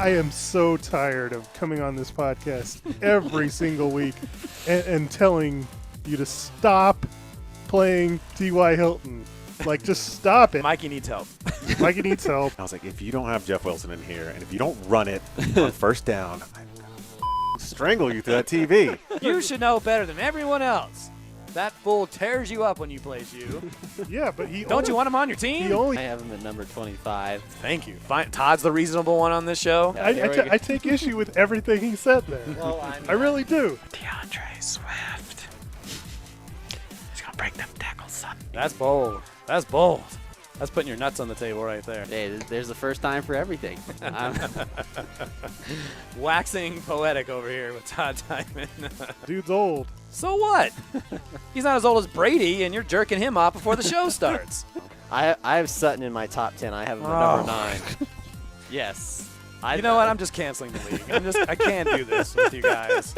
I am so tired of coming on this podcast every single week and telling you to stop playing T.Y. Hilton. Like, just stop it. Mikey needs help. Mikey needs help. I was like, if you don't have Jeff Wilson in here, and if you don't run it on first down, I'm going to strangle you through that TV. You should know better than everyone else. That fool tears you up when you plays you. Yeah, but Don't you want him on your team? I have him at number 25. Thank you. Fine. Todd's the reasonable one on this show. I take issue with everything he said there. Well, I really do. DeAndre Swift. He's going to break them tackles, son. That's bold. That's bold. That's putting your nuts on the table right there. Hey, there's the first time for everything. Waxing poetic over here with Todd Diamond. Dude's old. So what? He's not as old as Brady, and you're jerking him off before the show starts. I have Sutton in my top 10. I have him at number 9. Yes. You know what? I'm just canceling the league. I can't do this with you guys.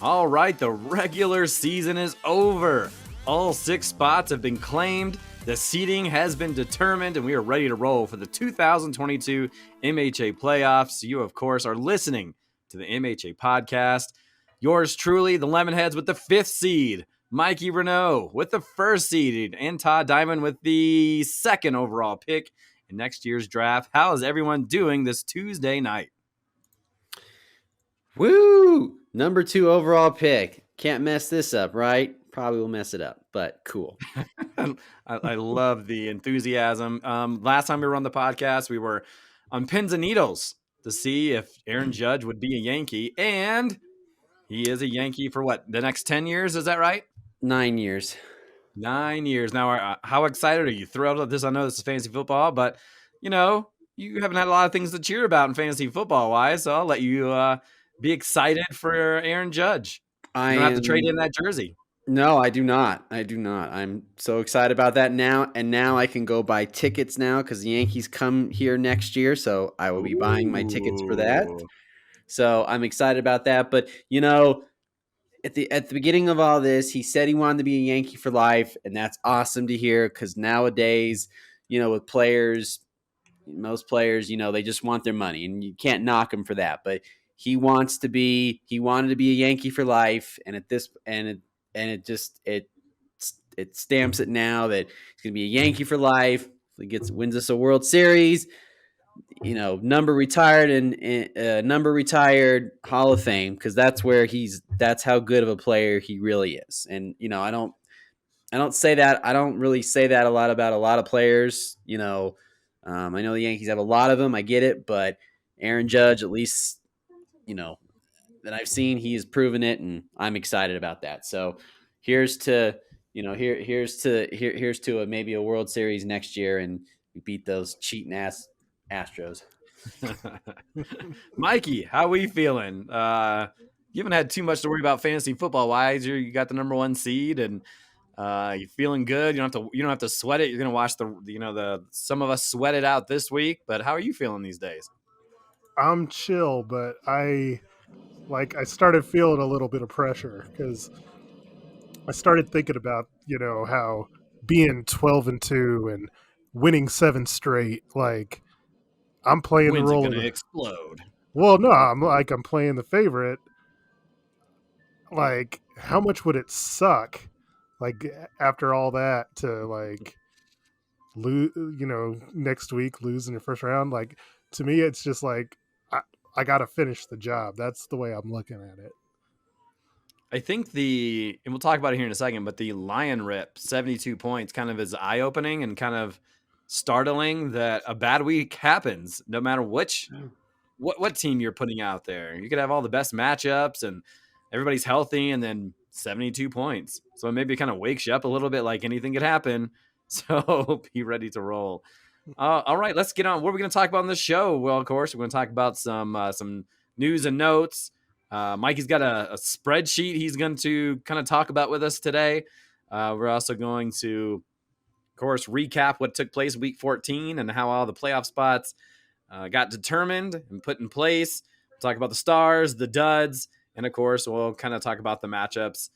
All right, the regular season is over. All 6 spots have been claimed. The seeding has been determined, and we are ready to roll for the 2022 MHA playoffs. You, of course, are listening to the MHA podcast. Yours truly, the Lemonheads with the 5th seed, Mikey Renault with the 1st seed, and Todd Diamond with the 2nd overall pick in next year's draft. How is everyone doing this Tuesday night? Woo! Number 2 overall pick. Can't mess this up, right? Probably will mess it up, but cool. I love the enthusiasm. Last time we were on the podcast, we were on pins and needles to see if Aaron Judge would be a Yankee, and he is a Yankee for what, the next 10 years? Is that right? 9 years. 9 years. Now, how excited are you? Thrilled with this? I know this is fantasy football, but, you haven't had a lot of things to cheer about in fantasy football-wise, so I'll let you be excited for Aaron Judge. You don't have to trade in that jersey. No, I do not. I'm so excited about that now, and now I can go buy tickets now because the Yankees come here next year, so I will be buying my tickets for that. So I'm excited about that. But at the beginning of all this, he said he wanted to be a Yankee for life, and that's awesome to hear because nowadays, with players, most players, they just want their money, and you can't knock him for that. But he wanted to be a Yankee for life, and it stamps it now that he's going to be a Yankee for life. If he wins us a World Series, number retired and number retired Hall of Fame, because that's how good of a player he really is. And I don't say that. I don't really say that a lot about a lot of players. I know the Yankees have a lot of them. I get it, but Aaron Judge, at least that I've seen, he has proven it, and I'm excited about that. So here's to maybe a World Series next year, and we beat those cheating ass Astros. Mikey, how we feeling? You haven't had too much to worry about fantasy football wise. You got the number 1 seed, and you feeling good. You don't have to sweat it. You're gonna watch some of us sweat it out this week. But how are you feeling these days? I'm chill, but I started feeling a little bit of pressure because I started thinking about, how being 12-2 and winning 7 straight, I'm playing the role. When's it gonna explode? Well, no, I'm playing the favorite. How much would it suck, after all that to lose, next week lose in your first round? To me, it's just I got to finish the job. That's the way I'm looking at it. I think and we'll talk about it here in a second, but the Lion Rip 72 points kind of is eye-opening and kind of startling that a bad week happens no matter what team you're putting out there. You could have all the best matchups and everybody's healthy, and then 72 points. So maybe it kind of wakes you up a little bit, like anything could happen. So be ready to roll. All right, let's get on. What are we going to talk about on this show? Well, of course, we're going to talk about some news and notes. Mikey's got a spreadsheet he's going to kind of talk about with us today. We're also going to, of course, recap what took place week 14 and how all the playoff spots got determined and put in place. We'll talk about the stars, the duds, and, of course, we'll kind of talk about the matchups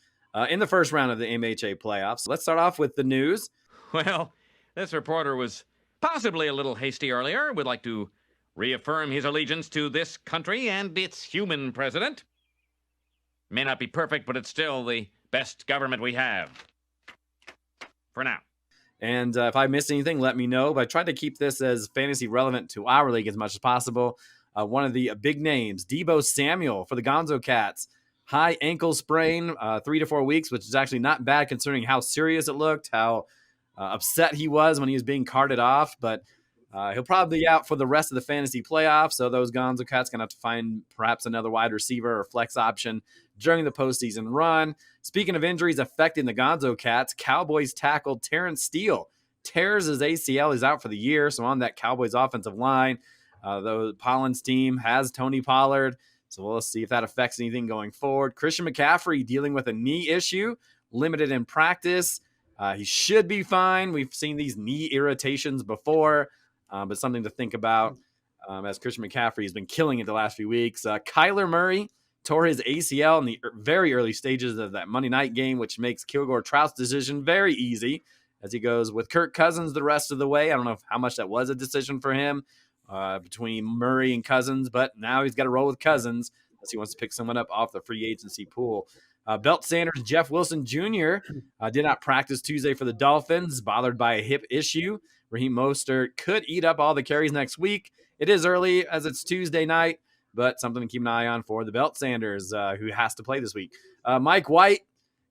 in the first round of the MHA playoffs. Let's start off with the news. Well, This reporter was possibly a little hasty earlier. Would like to reaffirm his allegiance to this country and its human president. May not be perfect, but it's still the best government we have. For now. And if I missed anything, let me know. But I tried to keep this as fantasy relevant to our league as much as possible. One of the big names, Deebo Samuel for the Gonzo Cats. High ankle sprain, 3 to 4 weeks, which is actually not bad considering how serious it looked, how upset he was when he was being carted off. But he'll probably be out for the rest of the fantasy playoffs. So those Gonzo Cats going to have to find perhaps another wide receiver or flex option during the postseason run. Speaking of injuries affecting the Gonzo Cats, Cowboys tackle Terrence Steele tears his ACL. He's out for the year. So on that Cowboys offensive line, the Pollen's team has Tony Pollard. So we'll see if that affects anything going forward. Christian McCaffrey dealing with a knee issue, limited in practice. He should be fine. We've seen these knee irritations before, but something to think about as Christian McCaffrey has been killing it the last few weeks. Kyler Murray tore his ACL in the very early stages of that Monday night game, which makes Kilgore Trout's decision very easy as he goes with Kirk Cousins the rest of the way. I don't know how much that was a decision for him between Murray and Cousins, but now he's got to roll with Cousins unless he wants to pick someone up off the free agency pool. Belt Sanders, Jeff Wilson Jr. Did not practice Tuesday for the Dolphins, bothered by a hip issue. Raheem Mostert could eat up all the carries next week. It is early as it's Tuesday night, but something to keep an eye on for the Belt Sanders, who has to play this week. Mike White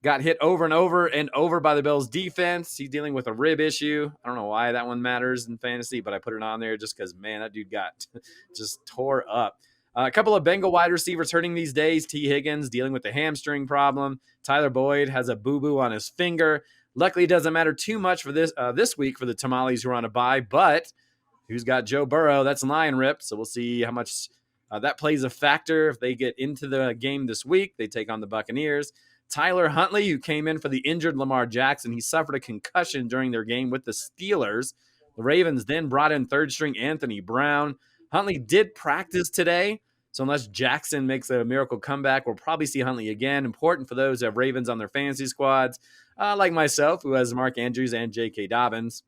got hit over and over and over by the Bills defense. He's dealing with a rib issue. I don't know why that one matters in fantasy, but I put it on there just because, man, that dude got just tore up. A couple of Bengal wide receivers hurting these days. T. Higgins dealing with the hamstring problem. Tyler Boyd has a boo-boo on his finger. Luckily, it doesn't matter too much for this week for the Tamales who are on a bye, but who's got Joe Burrow? That's Lion Rip, so we'll see how much that plays a factor. If they get into the game this week, they take on the Buccaneers. Tyler Huntley, who came in for the injured Lamar Jackson, he suffered a concussion during their game with the Steelers. The Ravens then brought in third-string Anthony Brown. Huntley did practice today, so unless Jackson makes a miracle comeback, we'll probably see Huntley again. Important for those who have Ravens on their fantasy squads, like myself, who has Mark Andrews and J.K. Dobbins.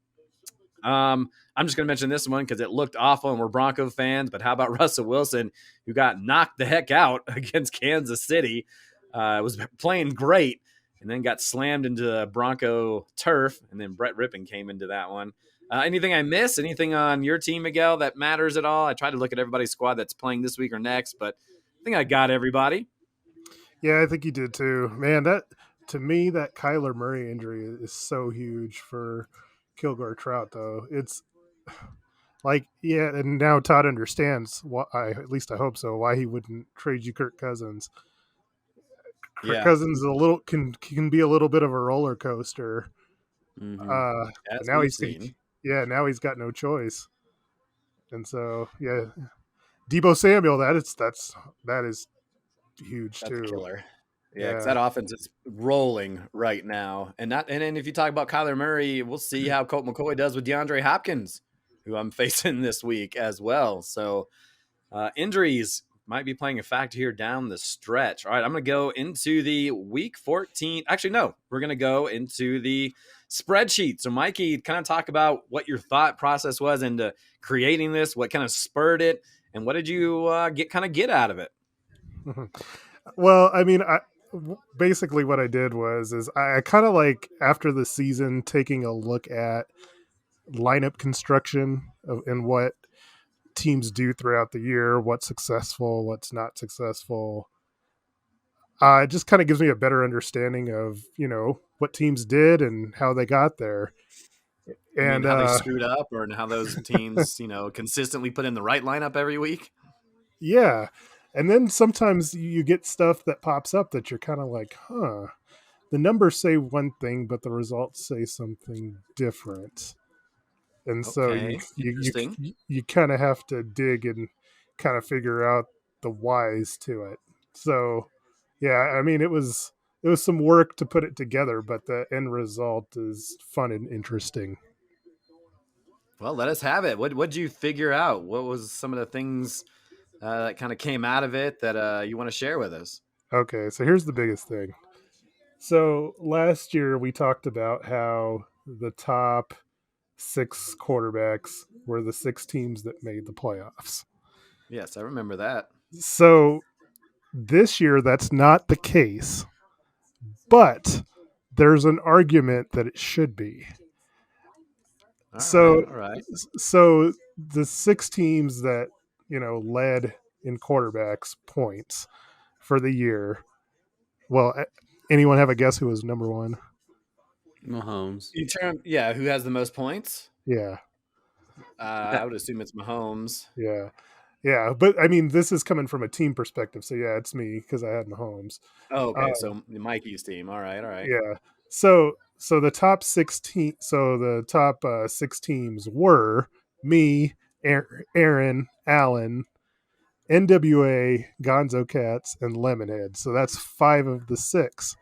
I'm just going to mention this one because it looked awful and we're Bronco fans, but how about Russell Wilson, who got knocked the heck out against Kansas City? Was playing great and then got slammed into the Bronco turf, and then Brett Rippon came into that one. Anything I missed? Anything on your team, Miguel, that matters at all? I tried to look at everybody's squad that's playing this week or next, but I think I got everybody. Yeah, I think you did too. Man, that to me, that Kyler Murray injury is so huge for Kilgore Trout, though. It's like, yeah, and now Todd understands why, at least I hope so, why he wouldn't trade you Kirk Cousins. Kirk Cousins is can be a little bit of a roller coaster. Now he's got no choice, and so yeah, Deebo Samuel, that is huge. That's too killer. Yeah, because that offense is rolling right now, and then if you talk about Kyler Murray, we'll see how Colt McCoy does with DeAndre Hopkins, who I'm facing this week as well. So injuries might be playing a factor here down the stretch. All right, I'm going to go into the week 14. Actually, no, we're going to go into the spreadsheet. So, Mikey, kind of talk about what your thought process was into creating this, what kind of spurred it, and what did you get out of it? Well, I mean, basically what I did is I kind of like after the season taking a look at lineup construction and what teams do throughout the year, what's successful, what's not successful. It just kind of gives me a better understanding of, what teams did and how they got there. And how they screwed up, or how those teams, consistently put in the right lineup every week. Yeah. And then sometimes you get stuff that pops up that you're kind of like, the numbers say one thing, but the results say something different. And so you kind of have to dig and kind of figure out the whys to it. So, yeah, I mean, it was some work to put it together, but the end result is fun and interesting. Well, let us have it. What'd you figure out? What was some of the things that kind of came out of it that you want to share with us? Okay, so here's the biggest thing. So last year we talked about how the top 6 quarterbacks were the 6 teams that made the playoffs. Yes, I remember that. So this year, that's not the case, but there's an argument that it should be. So, All right. so the 6 teams that led in quarterbacks points for the year. Well, anyone have a guess who was number 1? Mahomes. Who has the most points? Yeah, I would assume it's Mahomes. yeah. But I mean, this is coming from a team perspective, so yeah, it's me because I had Mahomes. Oh, okay. So Mikey's team. All right. Yeah. So the top 16. So the top 6 teams were me, Aaron, Allen, NWA, Gonzo Cats, and Lemonhead. So that's 5 of the 6.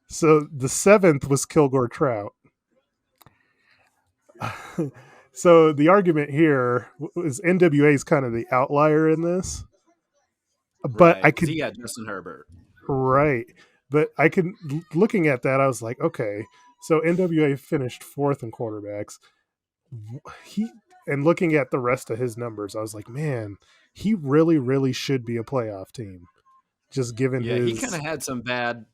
So the 7th was Kilgore Trout. So the argument here is NWA is kind of the outlier in this, but Right, I 'cause could he got Justin Herbert. right, but I could looking at that, I was like, okay, so NWA finished 4th in quarterbacks. He and looking at the rest of his numbers, I was like, man, he really, really should be a playoff team. Just given Yeah, he his kind of had some bad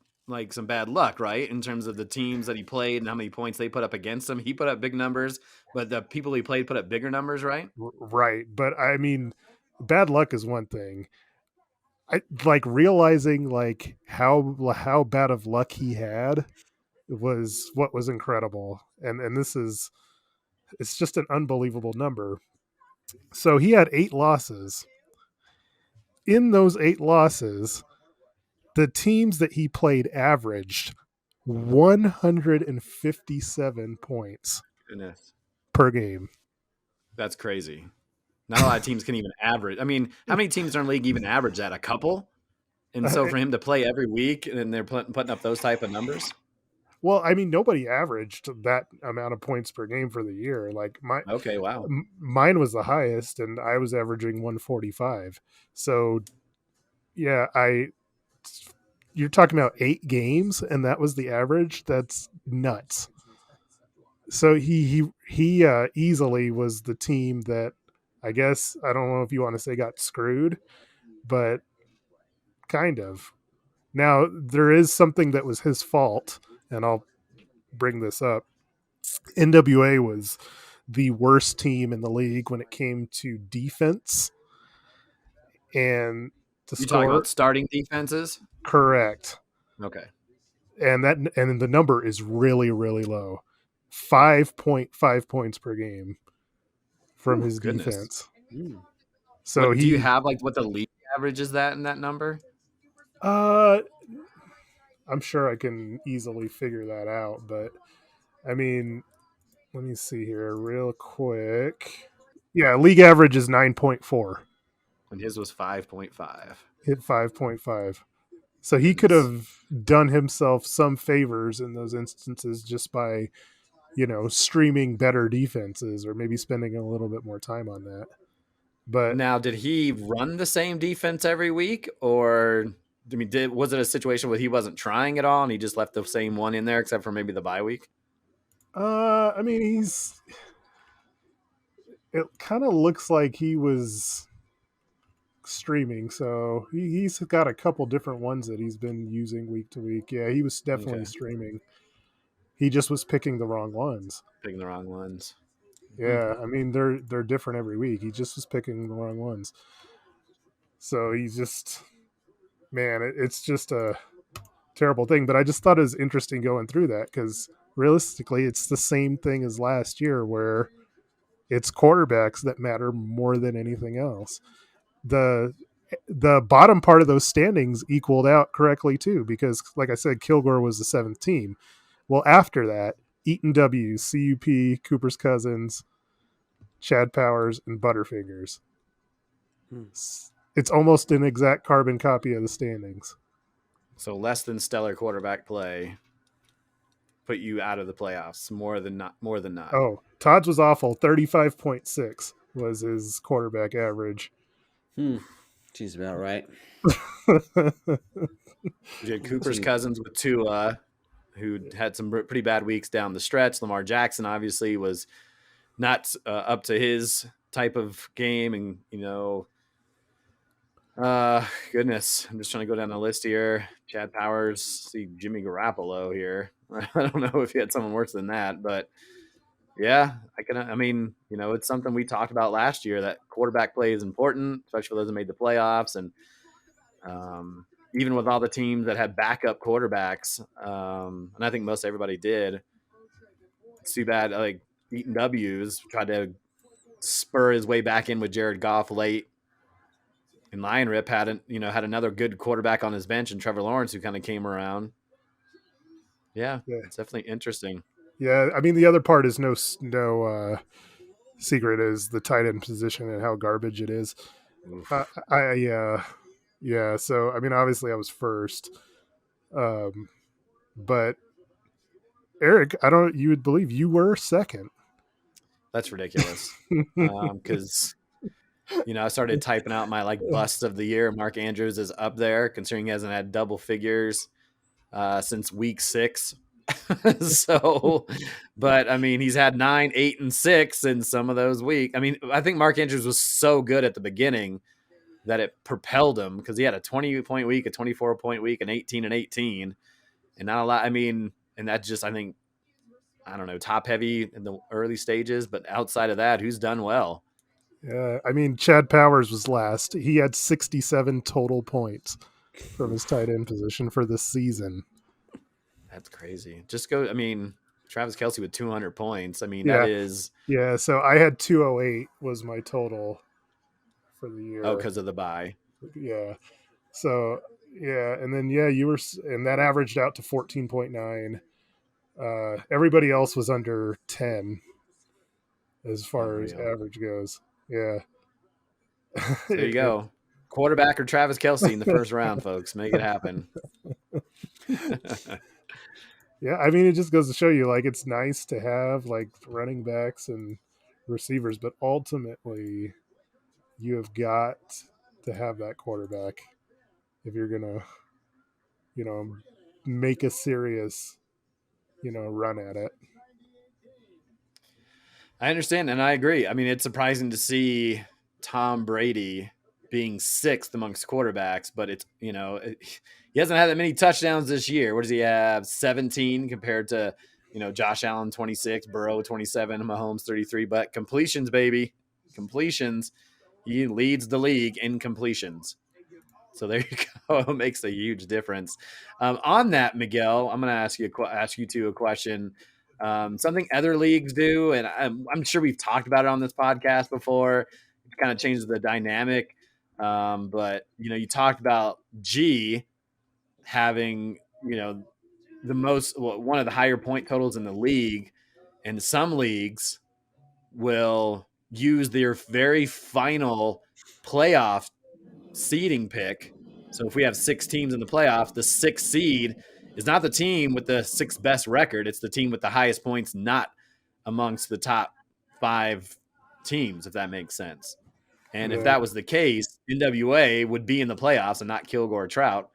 luck, right? In terms of the teams that he played and how many points they put up against him. He put up big numbers, but the people he played put up bigger numbers, right? right, but I mean, bad luck is one thing. I like realizing like how bad of luck he had was what was incredible, and this is it's just an unbelievable number. So he had 8 losses. In those 8 losses, the teams that he played averaged 157 points Goodness, per game. that's crazy. Not a lot of teams can even average. I mean, how many teams in our league even average that? A couple? And so for him to play every week and they're putting up those type of numbers? Well, I mean, nobody averaged that amount of points per game for the year. Like Okay, wow. mine was the highest, and I was averaging 145. So, yeah, you're talking about 8 games, and that was the average. That's nuts. So he easily was the team that I guess I don't know if you want to say got screwed, but kind of. Now there is something that was his fault, and I'll bring this up. NWA was the worst team in the league when it came to defense and to You talking score. about starting defenses? Correct. Okay. And the number is really, really low. 5.5 points per game from his Goodness. defense. Mm. So do you have like what the league average is that in that number? I'm sure I can easily figure that out, but I mean, let me see here real quick. Yeah, league average is 9.4. And his was 5.5. Hit 5.5. So he could have done himself some favors in those instances just by, streaming better defenses or maybe spending a little bit more time on that. But Now, did he run the same defense every week, or I mean, was it a situation where he wasn't trying at all and he just left the same one in there, except for maybe the bye week? I mean, it kind of looks like he was streaming, so he's got a couple different ones that he's been using week to week. Yeah, he was definitely streaming. He just was picking the wrong ones. Picking the wrong ones. Yeah, I mean they're different every week. He just was picking the wrong ones. So he's just, man, it's just a terrible thing. But I just thought it was interesting going through that because realistically, it's the same thing as last year where it's quarterbacks that matter more than anything else. The bottom part of those standings equaled out correctly too, because like I said, Kilgore was the 7th team. Well, after that, Eaton W, CUP, Cooper's Cousins, Chad Powers, and Butterfingers. It's almost an exact carbon copy of the standings. So less than stellar quarterback play put you out of the playoffs more than not. Oh, Todd's was awful. 35.6 was his quarterback average. She's about right. You had Cooper's Cousins with Tua, who had some pretty bad weeks down the stretch. Lamar Jackson obviously was not up to his type of game, and goodness, I'm just trying to go down the list here. Chad Powers, see Jimmy Garoppolo here. I don't know if he had someone worse than that, but yeah, it's something we talked about last year, that quarterback play is important, especially for those that made the playoffs. And even with all the teams that had backup quarterbacks, and I think most everybody did, it's too bad, like Eaton W's tried to spur his way back in with Jared Goff late. And Lion Rip had another good quarterback on his bench, and Trevor Lawrence, who kind of came around. Yeah, it's definitely interesting. Yeah, I mean, the other part is no secret is the tight end position and how garbage it is. Yeah. So I mean, obviously, I was first, but Eric, you would believe you were second. That's ridiculous. Because I started typing out my bust of the year. Mark Andrews is up there, considering he hasn't had double figures since week 6. So, but I mean, he's had 9, 8, and 6 in some of those weeks. I mean, I think Mark Andrews was so good at the beginning that it propelled him, because he had a 20-point week, a 24-point week, an 18 and 18, and not a lot. I mean, and that just, I think, I don't know, top heavy in the early stages, but outside of that, who's done well? Yeah, I mean, Chad Powers was last. He had 67 total points from his tight end position for this season. That's crazy. Travis Kelce with 200 points. I mean, Yeah. that is. Yeah, so I had 208 was my total for the year. Oh, because of the bye. Yeah. So, yeah, and then, you were, and that averaged out to 14.9. Everybody else was under 10 as far as average goes. Yeah. There you go. Quarterback or Travis Kelce in the first round, folks. Make it happen. Yeah, I mean, it just goes to show you, it's nice to have running backs and receivers, but ultimately you have got to have that quarterback if you're gonna, make a serious, run at it. I understand, and I agree. I mean, it's surprising to see Tom Brady being 6th amongst quarterbacks, but it's, he hasn't had that many touchdowns this year. What does he have? 17 compared to, Josh Allen 26, Burrow 27, Mahomes 33. But completions, baby, completions. He leads the league in completions. So there you go. It makes a huge difference. On that, Miguel, I'm going to ask you two a question. Something other leagues do, and I'm sure we've talked about it on this podcast before. It kind of changes the dynamic. But you talked about G having one of the higher point totals in the league, and some leagues will use their very final playoff seeding pick. So if we have 6 teams in the playoffs, the 6th seed is not the team with the 6th best record. It's the team with the highest points, not amongst the top 5 teams, if that makes sense. And if that was the case, NWA would be in the playoffs and not Kilgore Trout.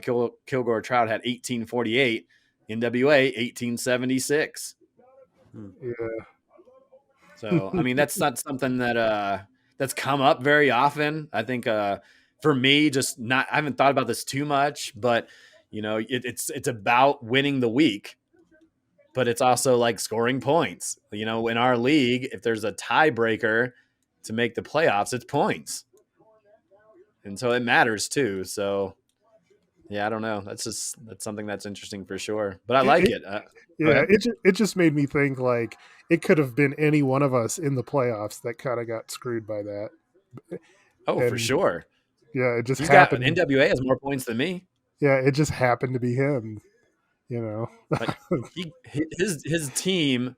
Kilgore Trout had 1848, NWA 1876. Yeah. So, I mean, that's not something that that's come up very often. I think for me, I haven't thought about this too much, but it's about winning the week, but it's also scoring points. In our league, if there's a tiebreaker to make the playoffs, it's points. And so it matters too. So yeah, I don't know. That's something that's interesting for sure, but I like it. Yeah. It just made me think it could have been any one of us in the playoffs that kind of got screwed by that. Oh, for sure. Yeah. It just happened. NWA has more points than me. Yeah. It just happened to be him, his team.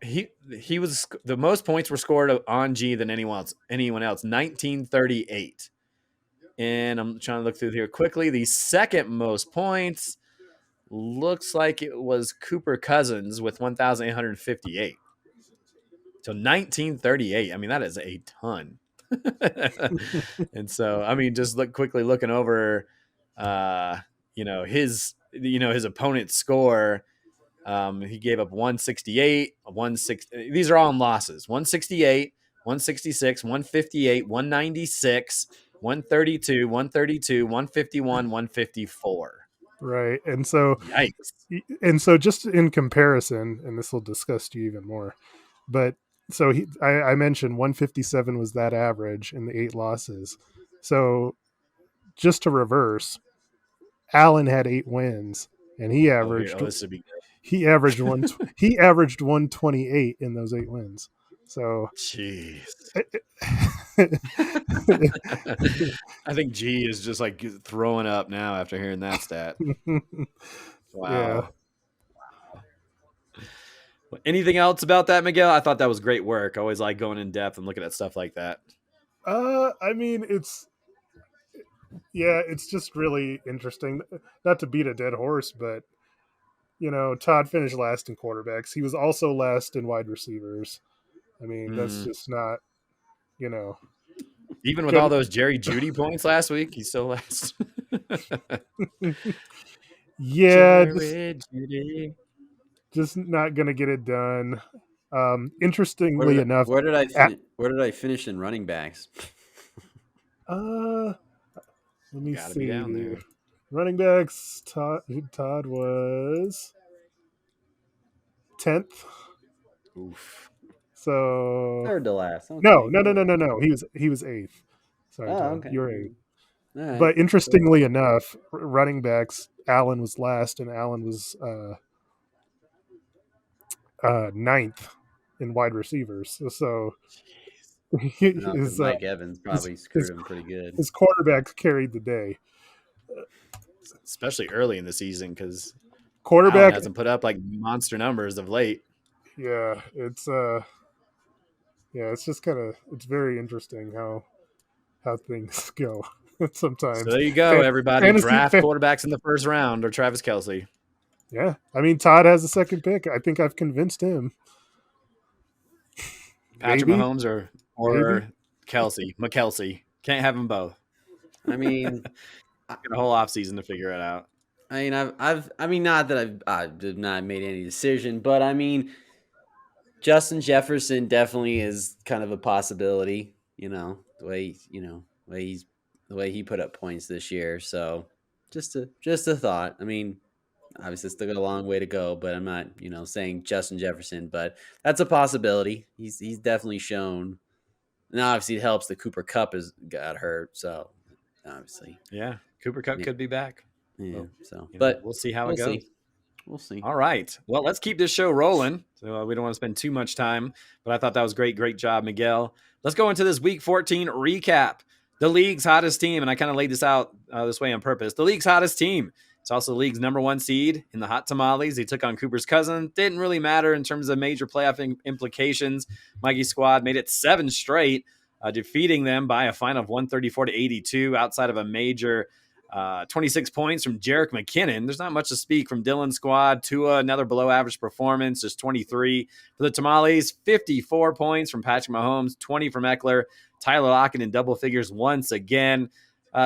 He was the most points were scored on G than anyone else. 1938. And I'm trying to look through here quickly. The second most points looks like it was Cooper Cousins with 1,858. So 1938. I mean, that is a ton. And so, I mean, just looking over, his his opponent's score. He gave up 168, 160. These are all in losses. 168, 166, 158, 196, 132, 132, 151, 154. Right. And so Yikes. just in comparison, and this will disgust you even more, but so I mentioned 157 was that average in the 8 losses. So just to reverse, Allen had 8 wins, and he averaged this would be good. he averaged 128 in those 8 wins. So Jeez. I think G is just like throwing up now after hearing that stat. Wow. Yeah. Anything else about that, Miguel? I thought that was great work. I always like going in depth and looking at stuff like that. I mean, it's just really interesting. Not to beat a dead horse, but Todd finished last in quarterbacks. He was also last in wide receivers. I mean, that's just not, even with all those Jerry Jeudy points last week, he's still last. Yeah, Jerry Jeudy. just not gonna get it done. Interestingly enough, where did I finish in running backs? Let me Gotta see. be down there. Running backs. Todd was 10th. Oof. So Third to last. Okay. no. He was 8th. Sorry, Todd. Okay. You're 8th. All right. But interestingly enough, running backs, Allen was last, and Allen was 9th in wide receivers. So Mike Evans probably screwed him pretty good. His quarterbacks carried the day, especially early in the season because quarterback Allen hasn't put up like monster numbers of late. Yeah, it's just it's very interesting how things go sometimes. So there you go, everybody. Draft quarterbacks in the first round or Travis Kelce. Yeah, I mean Todd has the second pick. I think I've convinced him. Patrick Mahomes or Kelce, McKelsey. Can't have them both. I mean, got a whole offseason to figure it out. I mean, not that I've not made any decision, but I mean, Justin Jefferson definitely is kind of a possibility. The way he put up points this year. So just a thought. I mean, obviously still got a long way to go, but I'm not saying Justin Jefferson, but that's a possibility. He's definitely shown. And obviously it helps that Cooper Kupp got hurt, so obviously. Yeah, Cooper Kupp could be back. Yeah, but we'll see how it goes. We'll see. All right. Well, let's keep this show rolling. So we don't want to spend too much time, but I thought that was great. Great job, Miguel. Let's go into this Week 14 recap. The league's hottest team, and I kind of laid this out this way on purpose. The league's hottest team. It's also the league's number 1 seed in the Hot Tamales. They took on Cooper's cousin. Didn't really matter in terms of major playoff implications. Mikey's squad made it 7 straight, defeating them by a final of 134-82 outside of a major 26 points from Jerick McKinnon. There's not much to speak from Dylan's squad. Tua, another below average performance, just 23. For the Tamales, 54 points from Patrick Mahomes, 20 from Eckler. Tyler Lockett in double figures once again.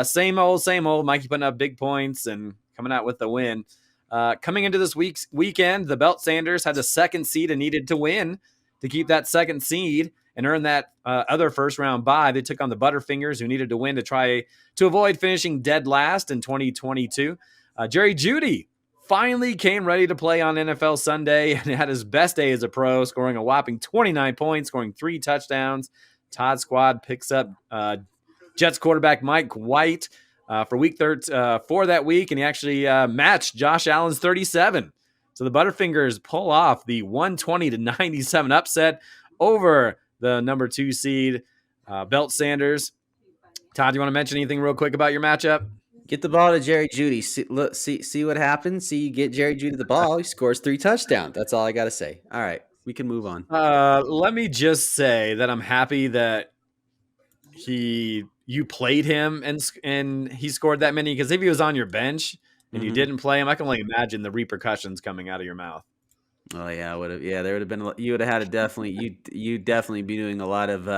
Same old. Mikey putting up big points and coming out with the win. Coming into this weekend, the Belt Sanders had the 2nd seed and needed to win to keep that 2nd seed and earn that other first-round bye. They took on the Butterfingers, who needed to win to try to avoid finishing dead last in 2022. Jerry Jeudy finally came ready to play on NFL Sunday and had his best day as a pro, scoring a whopping 29 points, scoring 3 touchdowns. Todd's squad picks up Jets quarterback Mike White for week 4 that week, and he actually matched Josh Allen's 37. So the Butterfingers pull off the 120-97 upset over the number 2 seed, Belt Sanders. Todd, do you want to mention anything real quick about your matchup? Get the ball to Jerry Jeudy. See what happens. See you get Jerry Jeudy the ball. He scores 3 touchdowns. That's all I got to say. All right, we can move on. Let me just say that I'm happy that you played him and he scored that many, because if he was on your bench and you didn't play him, I can only imagine the repercussions coming out of your mouth. Oh yeah, there would have been. You would have had to definitely. You definitely be doing a lot of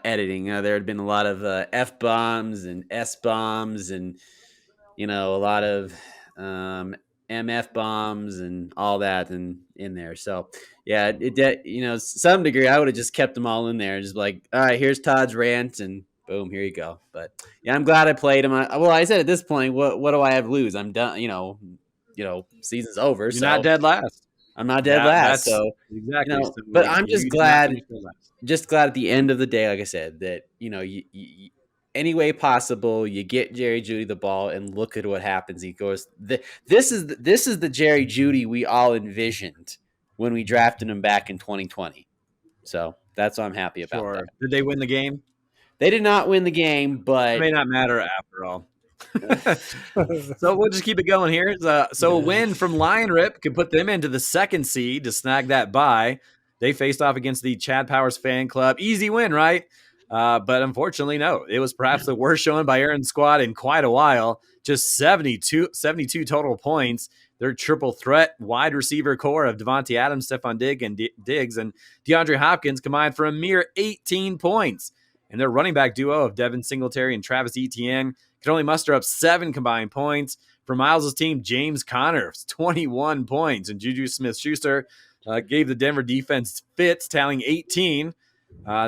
editing. There had been a lot of F bombs and S bombs, and a lot of MF bombs and all that in there. So yeah, some degree I would have just kept them all in there, just like, all right, here's Todd's rant, and boom, here you go. But yeah, I'm glad I played him. I said at this point, what do I have to lose? I'm done. Season's over. You're So not dead last. I'm not dead last. That's So exactly. So, but like, I'm just you did not glad. finish dead last. Just glad at the end of the day, like I said, that you any way possible, you get Jerry Jeudy the ball, and look at what happens. He goes, this is the Jerry Jeudy we all envisioned when we drafted him back in 2020. So that's what I'm happy about. Sure. That. Did they win the game? They did not win the game, It but may not matter after all. So we'll just keep it going here. So a win from Lion Rip could put them into the 2nd seed to snag that bye. They faced off against the Chad Powers fan club. Easy win, right? But unfortunately, no. It was perhaps the worst showing by Aaron's squad in quite a while. Just 72 total points. Their triple threat wide receiver core of Devontae Adams, Stephon Diggs, and DeAndre Hopkins combined for a mere 18 points. And their running back duo of Devin Singletary and Travis Etienne could only muster up 7 combined points. For Miles' team, James Conner, 21 points. And Juju Smith-Schuster gave the Denver defense fits, tallying 18.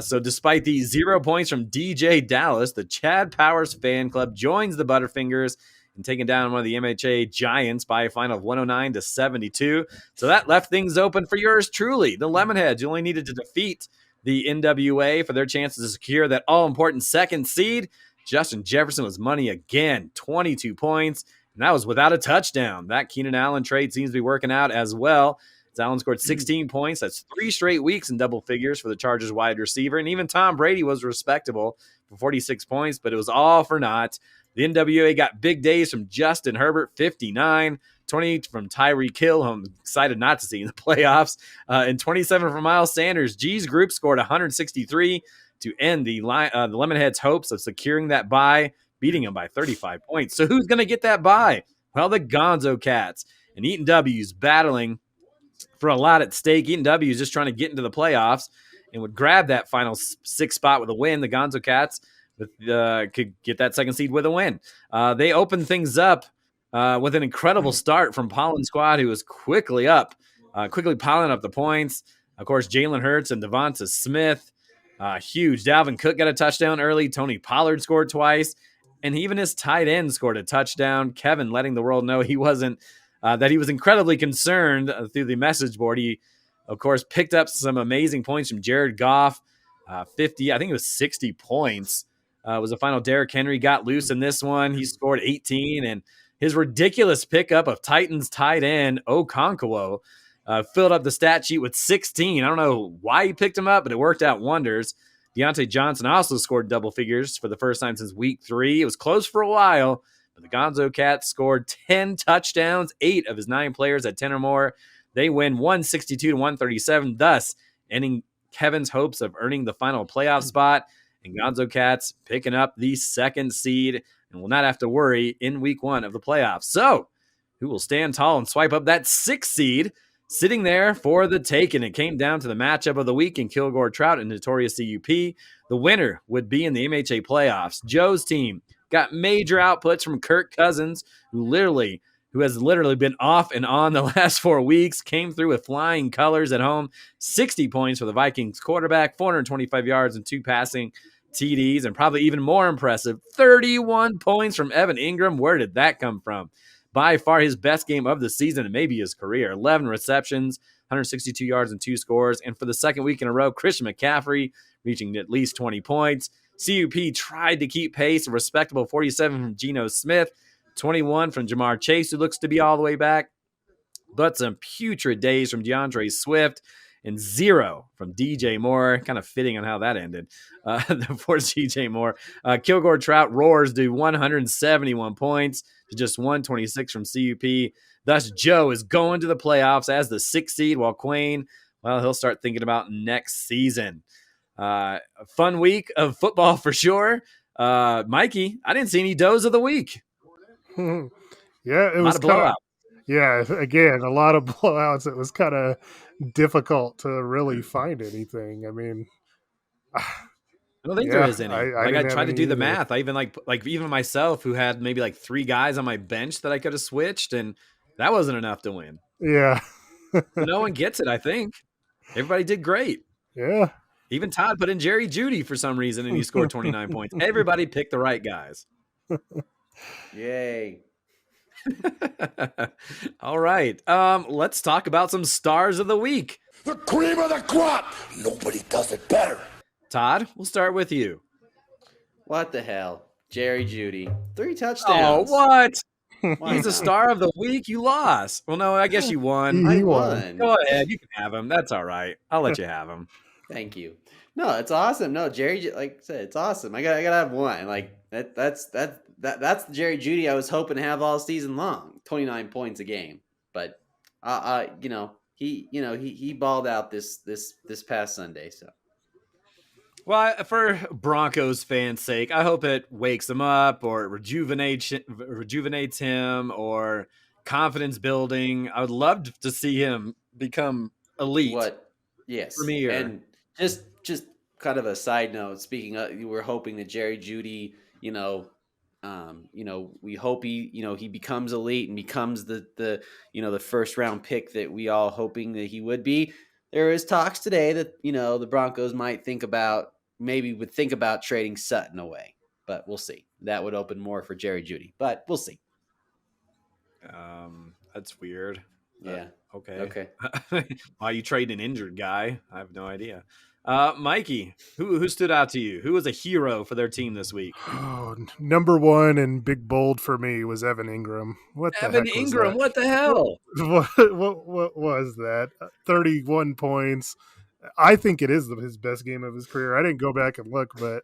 So despite the 0 points from DJ Dallas, the Chad Powers fan club joins the Butterfingers in taking down one of the MHA Giants by a final of 109-72. So that left things open for yours truly, the Lemonheads. You only needed to defeat the NWA for their chances to secure that all-important 2nd seed. Justin Jefferson was money again, 22 points, and that was without a touchdown. That Keenan Allen trade seems to be working out as well. As Allen scored 16 points. That's 3 straight weeks in double figures for the Chargers wide receiver. And even Tom Brady was respectable for 46 points, but it was all for naught. The NWA got big days from Justin Herbert, 59, 20 from Tyreek Hill, who I'm excited not to see in the playoffs, and 27 from Miles Sanders. G's group scored 163 to end the Lemonheads' hopes of securing that bye, beating them by 35 points. So who's going to get that bye? Well, the Gonzo Cats. And Eaton W's battling for a lot at stake. Eaton W is just trying to get into the playoffs and would grab that final 6 spot with a win. The Gonzo Cats could get that 2nd seed with a win. They opened things up with an incredible start from Pollen Squad, who was quickly piling up the points. Of course, Jalen Hurts and Devonta Smith, huge. Dalvin Cook got a touchdown early. Tony Pollard scored twice. And even his tight end scored a touchdown. Kevin letting the world know he wasn't that he was incredibly concerned through the message board. He, of course, picked up some amazing points from Jared Goff, 50, I think it was 60 points. Was the final. Derrick Henry got loose in this one. He scored 18, and his ridiculous pickup of Titans tight end Okonkwo filled up the stat sheet with 16. I don't know why he picked him up, but it worked out wonders. Deontay Johnson also scored double figures for the first time since week 3. It was close for a while, but the Gonzo Cats scored 10 touchdowns. 8 of his 9 players had 10 or more. They win 162-137, thus ending Kevin's hopes of earning the final playoff spot. And Gonzo Cats picking up the 2nd seed and will not have to worry in week 1 of the playoffs. So, who will stand tall and swipe up that 6th seed? Sitting there for the taking. It came down to the matchup of the week in Kilgore Trout and Notorious CUP. The winner would be in the MHA playoffs. Joe's team got major outputs from Kirk Cousins, who has literally been off and on the last 4 weeks, came through with flying colors at home. 60 points for the Vikings quarterback, 425 yards and 2 passing TDs, and probably even more impressive, 31 points from Evan Engram. Where did that come from? By far his best game of the season and maybe his career. 11 receptions, 162 yards and 2 scores. And for the 2nd week in a row, Christian McCaffrey reaching at least 20 points. CUP tried to keep pace, a respectable 47 from Geno Smith, 21 from Jamar Chase, who looks to be all the way back. But some putrid days from DeAndre Swift and 0 from DJ Moore. Kind of fitting on how that ended for DJ Moore. Kilgore Trout roars to 171 points to just 126 from CUP. Thus, Joe is going to the playoffs as the 6th seed, while Quayne, well, he'll start thinking about next season. A fun week of football for sure. Mikey, I didn't see any does of the week. Yeah, it was a blowout. Yeah, again, a lot of blowouts. It was kind of difficult to really find anything. I mean, I don't think there Yeah, is any. I I didn't have tried to any do the either. math. I even like even myself, who had maybe like 3 guys on my bench that I could have switched, and that wasn't enough to win. Yeah. So no one gets it. I think everybody did great. Yeah. Even Todd put in Jerry Jeudy for some reason, and he scored 29 points. Everybody picked the right guys. Yay. All right. Let's talk about some stars of the week. The cream of the crop. Nobody does it better. Todd, we'll start with you. What the hell? Jerry Jeudy. 3 Oh, touchdowns. what? Why He's a not? star of the week. You lost. Well, no, I guess you won. He I won. won. Go ahead. You can have him. That's all right. I'll let you have him. Thank you. No, it's awesome. No, Jerry, like I said, it's awesome. I gotta have one. Like that's the Jerry Jeudy I was hoping to have all season long. 29 points a game. But he balled out this past Sunday. So Well, for Broncos fans' sake, I hope it wakes him up or rejuvenates him or confidence building. I would love to see him become elite. what? Yes. Premier. And just kind of a side note. Speaking of, we're hoping that Jerry Jeudy, we hope he becomes elite and becomes the first round pick that we all hoping that he would be. There is talks today that the Broncos might think about trading Sutton away, but we'll see. That would open more for Jerry Jeudy, but we'll see. That's weird. Yeah. Okay. Why you trade an injured guy? I have no idea. Mikey, who stood out to you? Who was a hero for their team this week? Oh, number one and big bold for me was Evan Ingram. What the Evan heck was Engram. that? What the hell? What was that? 31 points. I think it is his best game of his career. I didn't go back and look, but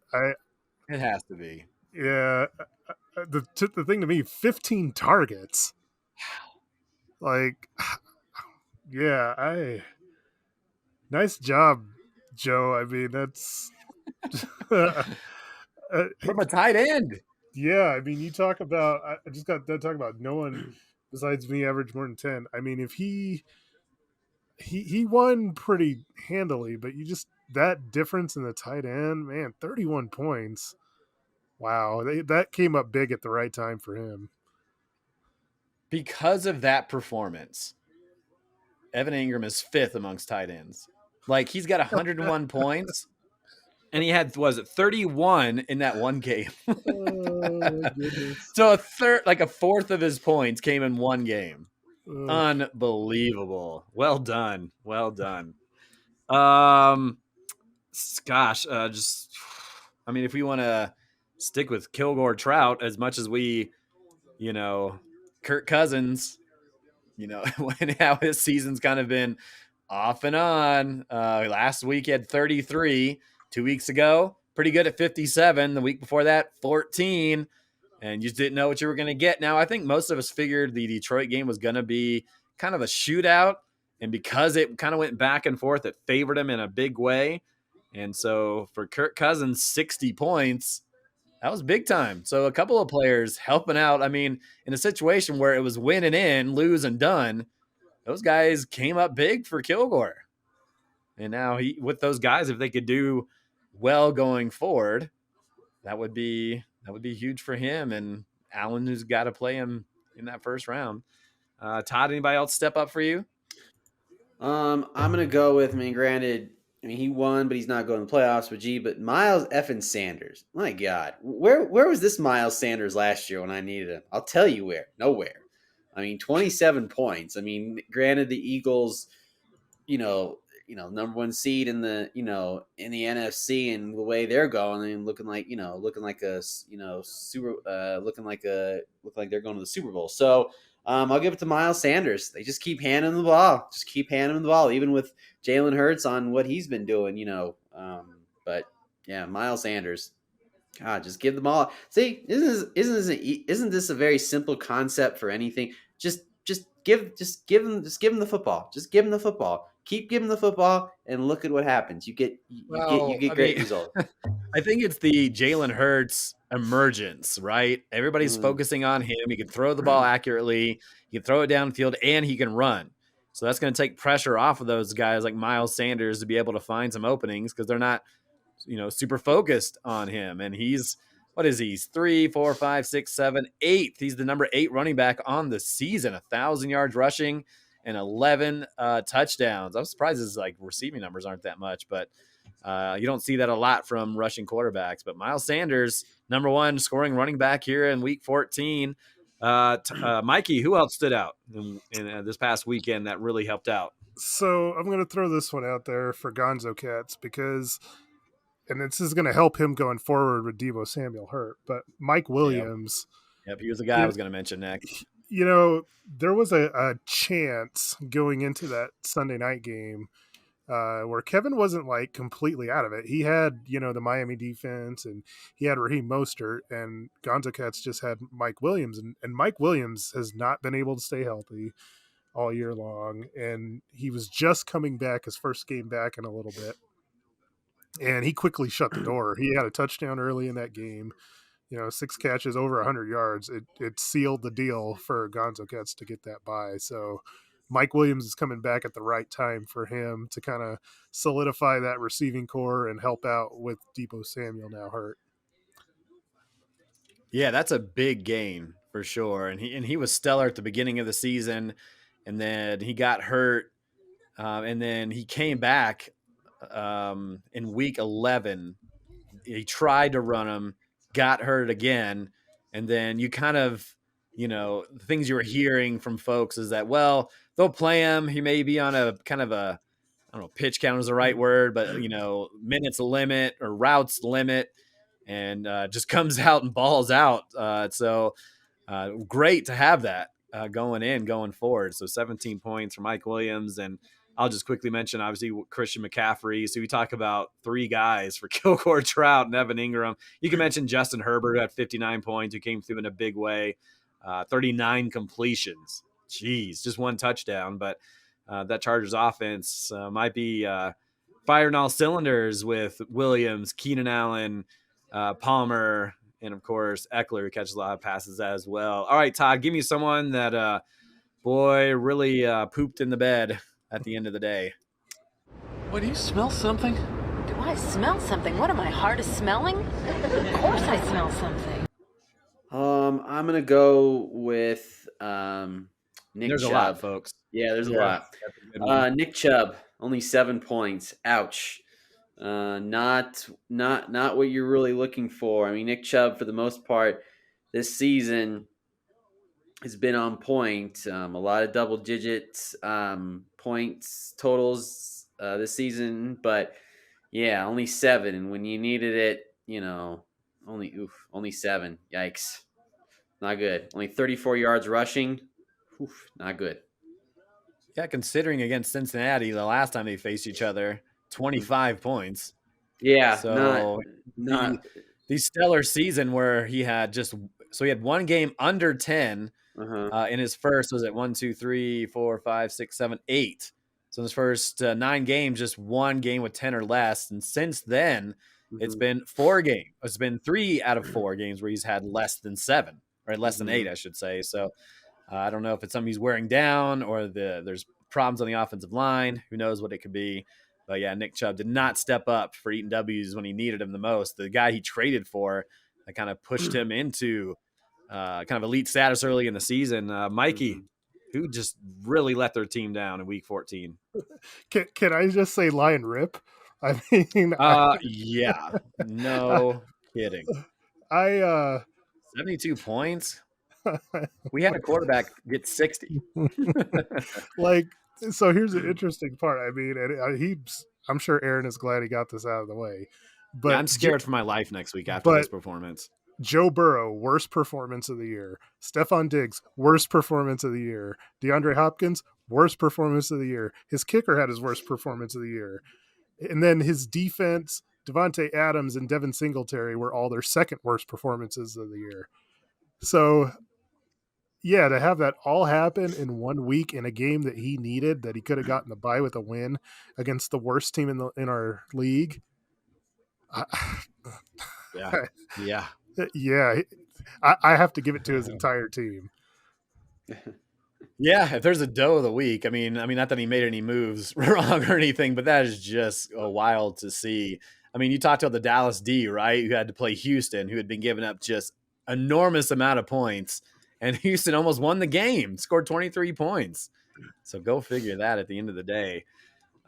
It has to be. yeah. The thing to me, 15 targets. Like, yeah, nice job, Joe. I mean, that's From a tight end. yeah. I mean, you talk about. I just got done talking about no one besides me averaged more than 10. I mean, if he won pretty handily, but that difference in the tight end, man, 31 points. Wow, that came up big at the right time for him. Because of that performance, Evan Engram is 5th amongst tight ends. Like, he's got 101 points, and he had, 31 in that one game. Oh, So a fourth of his points came in one game. Unbelievable. Well done. Gosh, if we want to stick with Kilgore Trout as much as we, Kirk Cousins, how his season's kind of been off and on. Last week he had 33. 2 weeks ago, pretty good at 57. The week before that, 14. And you just didn't know what you were going to get. Now, I think most of us figured the Detroit game was going to be kind of a shootout. And because it kind of went back and forth, it favored him in a big way. And so for Kirk Cousins, 60 points, that was big time. So a couple of players helping out. I mean, in a situation where it was win and in, lose and done, those guys came up big for Kilgore. And now with those guys, if they could do well going forward, that would be huge for him and Allen, who's got to play him in that first round. Todd, anybody else step up for you? I'm gonna go with. Granted, he won, but he's not going to the playoffs with G. But Miles effing Sanders, my God, where was this Miles Sanders last year when I needed him? I'll tell you where. Nowhere. 27 points. Granted, the Eagles, number one seed in the in the NFC, and the way they're going, looking like they're going to the Super Bowl. So I'll give it to Miles Sanders. They just keep handing him the ball. Even with Jalen Hurts on what he's been doing, but yeah, Miles Sanders. God, just give them all. See, isn't this a very simple concept for anything? Just give him the football. Just give him the football. Keep giving the football, and look at what happens. You get great results. I think it's the Jalen Hurts emergence, right? Everybody's focusing on him. He can throw the ball accurately. He can throw it downfield, and he can run. So that's going to take pressure off of those guys like Miles Sanders to be able to find some openings because they're not super focused on him. And he's, what is he? He's 3, 4, 5, 6, 7, 8. He's the number 8 running back on the season, 1,000 yards rushing and 11 touchdowns. I'm surprised his receiving numbers aren't that much, but you don't see that a lot from rushing quarterbacks. But Miles Sanders, number 1 scoring running back here in week 14. Mikey, who else stood out in this past weekend that really helped out? So I'm going to throw this one out there for Gonzo Cats because, and this is going to help him going forward with Deebo Samuel hurt, but Mike Williams. Yep, he was the guy I was going to mention next. There was a chance going into that Sunday night game where Kevin wasn't completely out of it. He had, the Miami defense, and he had Raheem Mostert, and Gonzo Cats just had Mike Williams, and Mike Williams has not been able to stay healthy all year long, and he was just coming back, his first game back in a little bit, and he quickly shut the door. He had a touchdown early in that game, 6 catches over 100 yards. It sealed the deal for Gonzo Cats to get that bye. So Mike Williams is coming back at the right time for him to kind of solidify that receiving core and help out with Deebo Samuel now hurt. Yeah, that's a big gain for sure. And he was stellar at the beginning of the season, and then he got hurt, and then he came back in week 11. He tried to run him, got hurt again, and then you kind of, the things you were hearing from folks is that, well, they'll play him. He may be on a kind of a, I don't know, pitch count is the right word, but, minutes limit or routes limit, and just comes out and balls out. So great to have that going forward. So 17 points for Mike Williams. And I'll just quickly mention, obviously, Christian McCaffrey. So we talk about 3 guys for Kilgore Trout and Evan Engram. You can mention Justin Herbert, who had 59 points, who came through in a big way, 39 completions. Jeez, just 1 touchdown. But that Chargers offense might be firing all cylinders with Williams, Keenan Allen, Palmer, and of course Eckler, who catches a lot of passes as well. All right, Todd, give me someone that really pooped in the bed at the end of the day. What, do you smell something? Do I smell something? What am I, hard of smelling? Of course I smell something. I'm gonna go with Nick There's Chubb. a lot, folks. Yeah, there's a lot. Nick Chubb, only 7 points. Ouch. Not what you're really looking for. I mean, Nick Chubb, for the most part, this season has been on point. A lot of double digits points totals this season, but yeah, only 7. And when you needed it, only 7. Yikes. Not good. Only 34 yards rushing. Oof, not good. Yeah, considering against Cincinnati, the last time they faced each other, 25 points. Yeah, so not the stellar season where he had he had 1 game under 10 in his first, was it 1, 2, 3, 4, 5, 6, 7, 8. So in his first 9 games, just 1 game with 10 or less. And since then, it's been 4 games. It's been 3 out of 4 games where he's had less than 7, or less than 8, I should say. So I don't know if it's something he's wearing down or there's problems on the offensive line. Who knows what it could be. But yeah, Nick Chubb did not step up for eating W's when he needed him the most. The guy he traded for that kind of pushed him into kind of elite status early in the season. Mikey, who just really let their team down in week 14. Can I just say Lion Rip? I mean, yeah, no kidding. 72 points. We had a quarterback get 60. So here's the interesting part. I mean, and I'm sure Aaron is glad he got this out of the way. But yeah, I'm scared for my life next week after this performance. Joe Burrow, worst performance of the year. Stephon Diggs, worst performance of the year. DeAndre Hopkins, worst performance of the year. His kicker had his worst performance of the year. And then his defense, Devontae Adams and Devin Singletary, were all their second worst performances of the year. So, yeah, to have that all happen in 1 week in a game that he needed, that he could have gotten the bye with a win against the worst team in our league. Yeah. I have to give it to his entire team. Yeah, if there's a dough of the week, I mean, not that he made any moves wrong or anything, but that is just wild to see. I mean, you talked about the Dallas D, right? Who had to play Houston, who had been giving up just enormous amount of points. And Houston almost won the game, scored 23 points. So go figure that at the end of the day.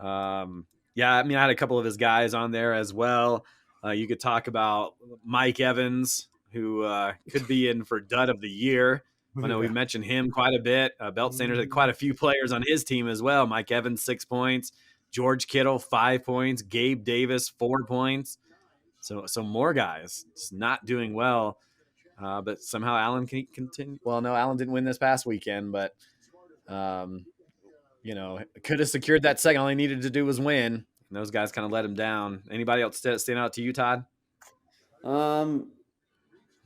Yeah, I mean, I had a couple of his guys on there as well. You could talk about Mike Evans, who could be in for dud of the year. I know we mentioned him quite a bit. Belt Sanders had quite a few players on his team as well. Mike Evans, 6 points. George Kittle, 5 points. Gabe Davis, 4 points. So more guys just not doing well. But somehow Allen can continue. Well, no, Allen didn't win this past weekend, but could have secured that second. All he needed to do was win. And those guys kind of let him down. Anybody else stand out to you, Todd?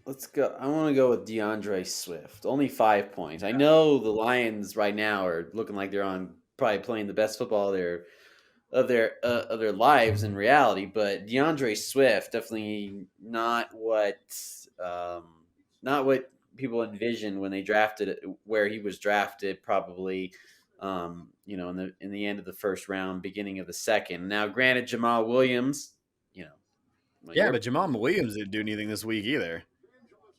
Let's go. I want to go with DeAndre Swift. Only 5 points. I know the Lions right now are looking like they're on probably playing the best football of their lives in reality, but DeAndre Swift definitely not what people envisioned when they drafted it, where he was drafted probably in the end of the first round, beginning of the second. Now, granted, Jamal Williams, but Jamal Williams didn't do anything this week either.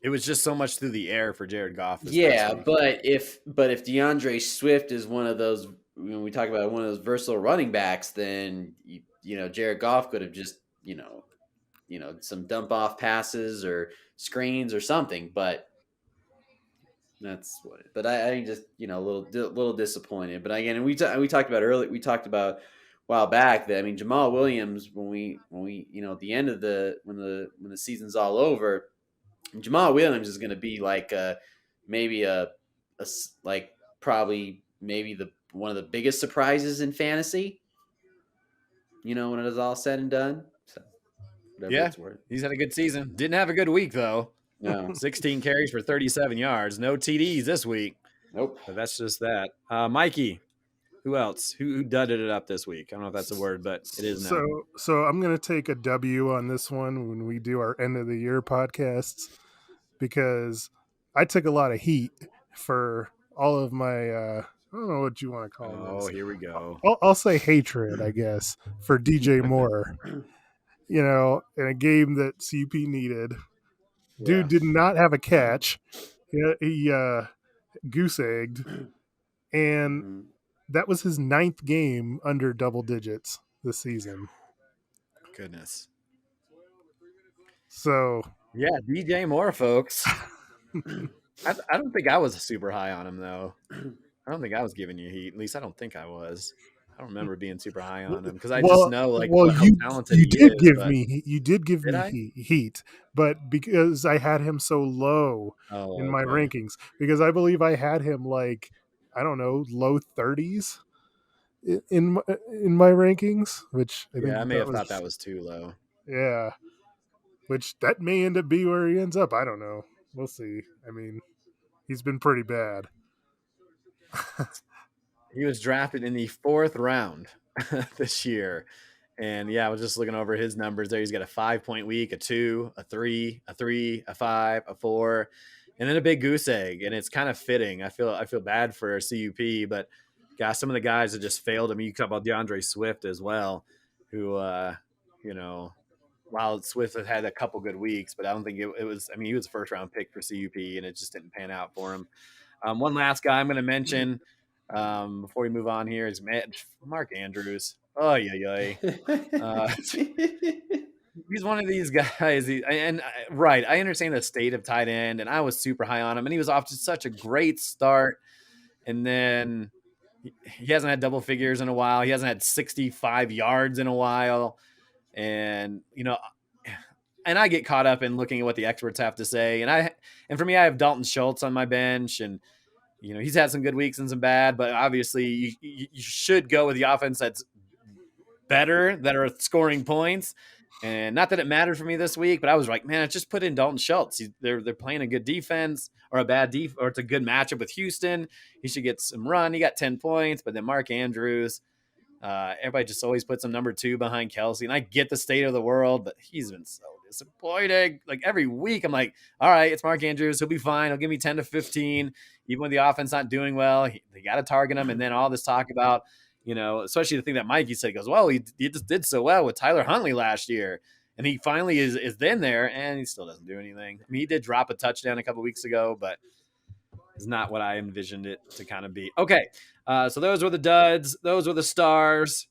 It was just so much through the air for Jared Goff. But if DeAndre Swift is one of those, when we talk about one of those versatile running backs, then Jared Goff could have just some dump off passes or screens or something. But that's what. But I just a little disappointed. But again, we talked about earlier. We talked about a while back that Jamal Williams, when we at the end of when the season's all over, Jamal Williams is going to be like probably one of the biggest surprises in fantasy. When it is all said and done. So whatever it's worth. He's had a good season. Didn't have a good week though. No. 16 carries for 37 yards. No TDs this week. Nope. But that's just that. Mikey, who else? Who dudded it up this week? I don't know if that's a word, but it is now. So I'm going to take a W on this one when we do our end of the year podcasts, because I took a lot of heat for all of my I don't know what you want to call this. Oh, here we go. I'll say hatred, I guess, for DJ Moore. In a game that CP needed. Dude did not have a catch. He goose egged, and that was his 9th game under double digits this season. Goodness. So yeah, DJ Moore, folks. I don't think I was super high on him though. I don't think I was giving you heat. At least I don't think I was. I don't remember being super high on him because I just know how talented you did he is. You did give me heat, but because I had him so low in my rankings, because I believe I had him low 30s in my rankings, which I think I may have thought that was too low. Yeah, which that may end up being where he ends up. I don't know. We'll see. He's been pretty bad. He was drafted in the 4th round this year. And I was just looking over his numbers there. He's got a 5-point week, a 2, a 3, a 3, a 5, a 4, and then a big goose egg. And it's kind of fitting. I feel bad for CUP, but gosh, some of the guys that just failed him. You talk about DeAndre Swift as well, who, while Swift had a couple good weeks, but I don't think it was, he was a 1st round pick for CUP and it just didn't pan out for him. One last guy I'm going to mention before we move on here is Mark Andrews. Oh, yeah. He's one of these guys. I understand the state of tight end, and I was super high on him, and he was off to such a great start. And then he hasn't had double figures in a while. He hasn't had 65 yards in a while. And, and I get caught up in looking at what the experts have to say. And for me, I have Dalton Schultz on my bench, and he's had some good weeks and some bad, but obviously you should go with the offense that's better, that are scoring points. And not that it mattered for me this week, but I was like, man, I just put in Dalton Schultz. They're playing a good defense or a bad or it's a good matchup with Houston. He should get some run. He got 10 points, but then Mark Andrews, everybody just always puts him number 2 behind Kelsey. And I get the state of the world, but he's been so disappointing. Like every week I'm like, all right, it's Mark Andrews. He'll be fine. He'll give me 10 to 15. Even with the offense not doing well, they got to target him. And then all this talk about, especially the thing that Mikey said. He goes, well, he just did so well with Tyler Huntley last year. And he finally is then there, and he still doesn't do anything. I mean, he did drop a touchdown a couple weeks ago, but it's not what I envisioned it to kind of be. Okay, so those were the duds. Those were the stars.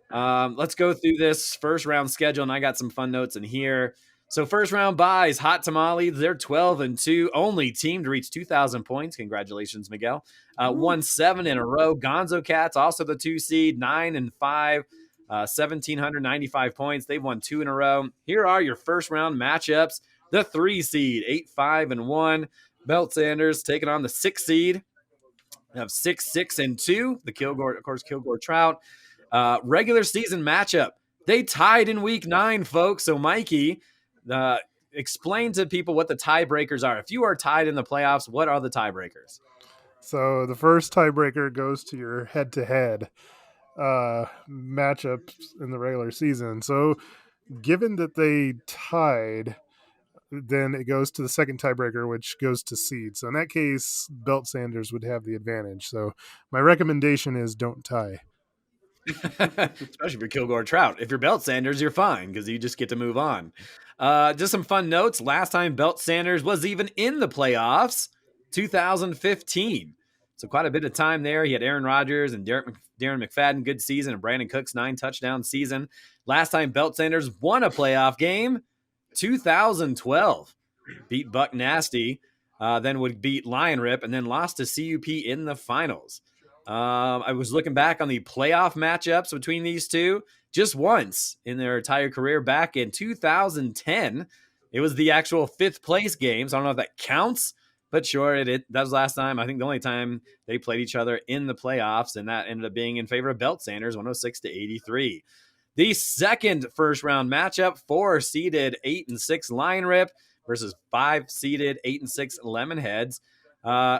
Let's go through this first round schedule, and I got some fun notes in here. So first round buys, Hot Tamales, they're 12-2, only team to reach 2,000 points. Congratulations, Miguel. Won 7 in a row. Gonzo Cats, also the 2 seed, 9-5, 1,795 points. They've won 2 in a row. Here are your first round matchups. The 3 seed, 8-5-1. Belt Sanders taking on the 6 seed of 6-6-2. The Kilgore, of course, Kilgore Trout. Regular season matchup. They tied in week 9, folks. So, Mikey, explain to people what the tiebreakers are. If you are tied in the playoffs, what are the tiebreakers? So the first tiebreaker goes to your head-to-head matchups in the regular season. So given that they tied, then it goes to the second tiebreaker, which goes to seed. So in that case, Belt Sanders would have the advantage. So my recommendation is don't tie. Especially for Kilgore Trout. If you're Belt Sanders, you're fine because you just get to move on. Just some fun notes. Last time Belt Sanders was even in the playoffs, 2015. So quite a bit of time there. He had Aaron Rodgers and Darren McFadden, good season, and Brandon Cooks, 9-touchdown season. Last time Belt Sanders won a playoff game, 2012. Beat Buck Nasty, then would beat Lion Rip, and then lost to CUP in the finals. I was looking back on the playoff matchups between these two just once in their entire career back in 2010. It was the actual 5th place game. So I don't know if that counts, but sure, that was last time. I think the only time they played each other in the playoffs, and that ended up being in favor of Belt Sanders, 106-83. The second first round matchup, 4-seeded 8-6 Lion Rip versus 5-seeded 8-6 Lemonheads.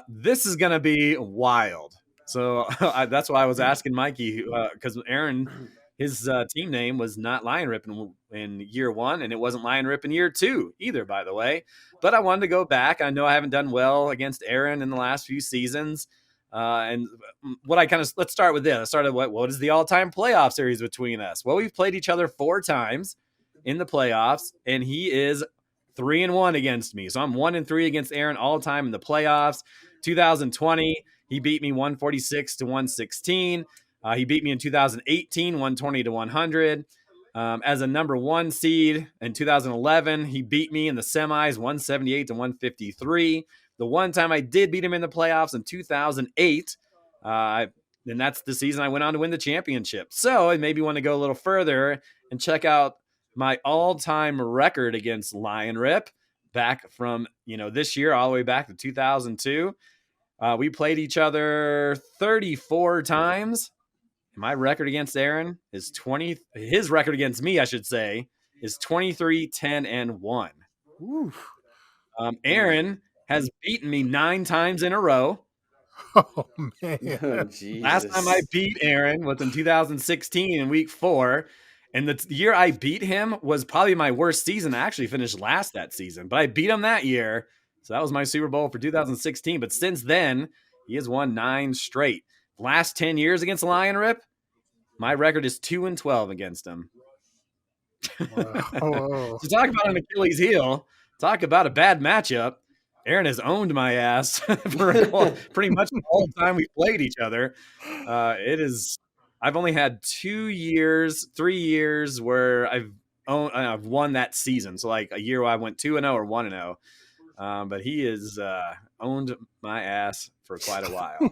This is going to be wild. So that's why I was asking Mikey, because Aaron, his team name was not Lion Rip in year 1, and it wasn't Lion Rip in year 2 either, by the way. But I wanted to go back. I know I haven't done well against Aaron in the last few seasons. And let's start with this. I started what is the all-time playoff series between us? Well, we've played each other 4 times in the playoffs, and he is 3-1 against me. So I'm 1-3 against Aaron all time in the playoffs. 2020, he beat me 146-116. He beat me in 2018, 120-100. As a number 1 seed in 2011, he beat me in the semis, 178-153. The one time I did beat him in the playoffs in 2008, and that's the season I went on to win the championship. So I maybe want to go a little further and check out my all-time record against Lion Rip back from, this year all the way back to 2002. We played each other 34 times. My record against Aaron is his record against me, I should say, is 23-10-1. Aaron has beaten me 9 times in a row. Oh, man. Oh, Last time I beat Aaron was in 2016 in week 4. And the year I beat him was probably my worst season. I actually finished last that season, but I beat him that year. So that was my Super Bowl for 2016. But since then, he has won 9 straight. Last 10 years against Lion Rip, my record is 2-12 against him. Wow. So talk about an Achilles heel. Talk about a bad matchup. Aaron has owned my ass for pretty much the whole time we played each other. I've only had 3 years where I've won that season. So like a year where I went 2-0 or 1-0. But he has owned my ass for quite a while. So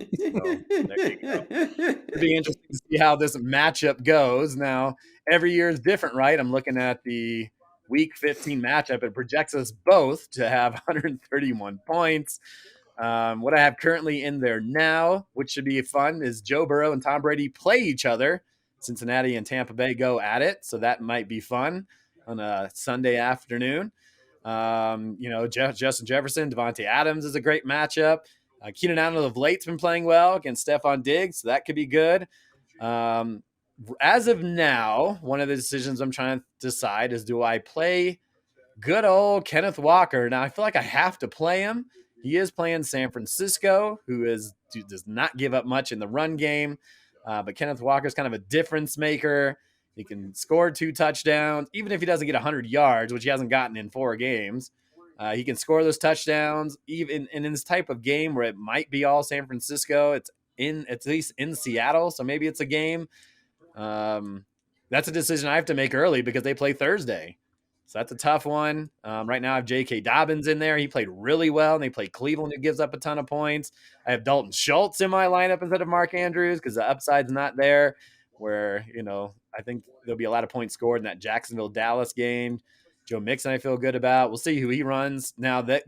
there you go. It'll be interesting to see how this matchup goes. Now, every year is different, right? I'm looking at the Week 15 matchup. It projects us both to have 131 points. What I have currently in there now, which should be fun, is Joe Burrow and Tom Brady play each other. Cincinnati and Tampa Bay go at it, so that might be fun on a Sunday afternoon. Justin Jefferson, Devontae Adams is a great matchup. Keenan Allen of late's been playing well against Stephon Diggs, so that could be good. As of now, one of the decisions I'm trying to decide is, do I play good old Kenneth Walker? Now, I feel like I have to play him. He is playing San Francisco, who does not give up much in the run game. But Kenneth Walker's kind of a difference maker. He can score 2 touchdowns, even if he doesn't get 100 yards, which he hasn't gotten in 4 games. He can score those touchdowns, even in this type of game where it might be all San Francisco. It's at least in Seattle, so maybe it's a game. That's a decision I have to make early because they play Thursday. So that's a tough one. Right now I have J.K. Dobbins in there. He played really well, and they play Cleveland, who gives up a ton of points. I have Dalton Schultz in my lineup instead of Mark Andrews because the upside's not there, where, I think there'll be a lot of points scored in that Jacksonville-Dallas game. Joe Mixon I feel good about. We'll see who he runs. Now, that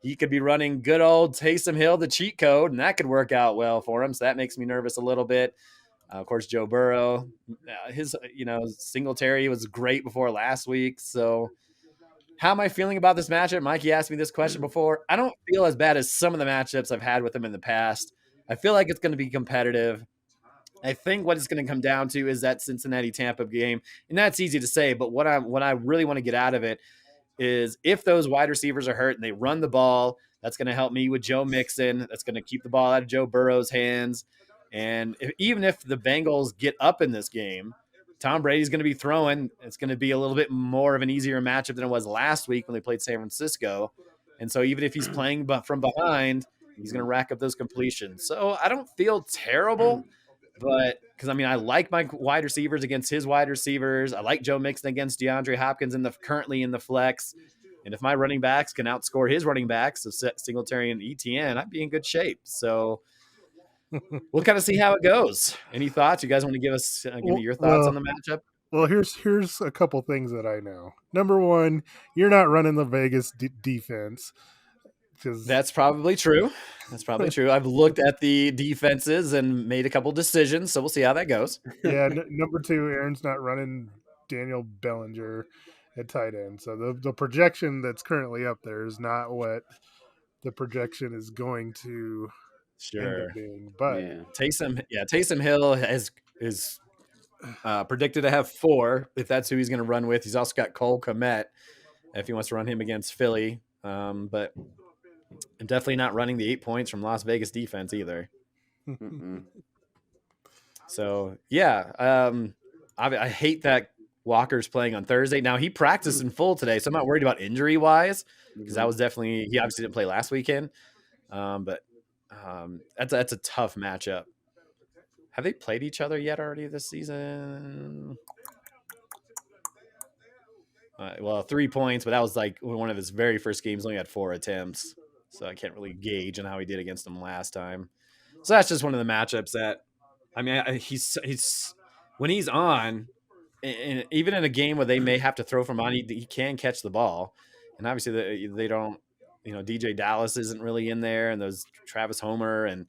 he could be running good old Taysom Hill, the cheat code, and that could work out well for him. So that makes me nervous a little bit. Of course, Joe Burrow, his, Singletary was great before last week. So how am I feeling about this matchup? Mikey asked me this question before. I don't feel as bad as some of the matchups I've had with him in the past. I feel like it's going to be competitive. I think what it's going to come down to is that Cincinnati-Tampa game. And that's easy to say, but what I really want to get out of it is if those wide receivers are hurt and they run the ball, that's going to help me with Joe Mixon. That's going to keep the ball out of Joe Burrow's hands. And even if the Bengals get up in this game, Tom Brady's going to be throwing. It's going to be a little bit more of an easier matchup than it was last week when they played San Francisco. And so even if he's playing from behind, he's going to rack up those completions. So I don't feel terrible, but because, I like my wide receivers against his wide receivers. I like Joe Mixon against DeAndre Hopkins currently in the flex. And if my running backs can outscore his running backs, so Singletary and ETN, I'd be in good shape. So we'll kind of see how it goes. Any thoughts? You guys want to give me your thoughts on the matchup? Well, here's a couple things that I know. Number one, you're not running the Vegas defense. That's probably true. I've looked at the defenses and made a couple decisions, so we'll see how that goes. Yeah, number two, Aaron's not running Daniel Bellinger at tight end. So the projection that's currently up there is not what the projection is going to end up being. But Taysom Hill is predicted to have 4 if that's who he's going to run with. He's also got Cole Kmet if he wants to run him against Philly. But I'm definitely not running the 8 points from Las Vegas defense either. So I hate that Walker's playing on Thursday. Now he practiced in full today, so I'm not worried about injury wise because that was definitely, he obviously didn't play last weekend. But that's a tough matchup. Have they played each other yet already this season? 3 points, but that was like one of his very first games. Only had 4 attempts, so I can't really gauge on how he did against him last time. So that's just one of the matchups that, he's when he's on, and even in a game where they may have to throw from on, he can catch the ball, and obviously they don't. DJ Dallas isn't really in there, and those Travis Homer and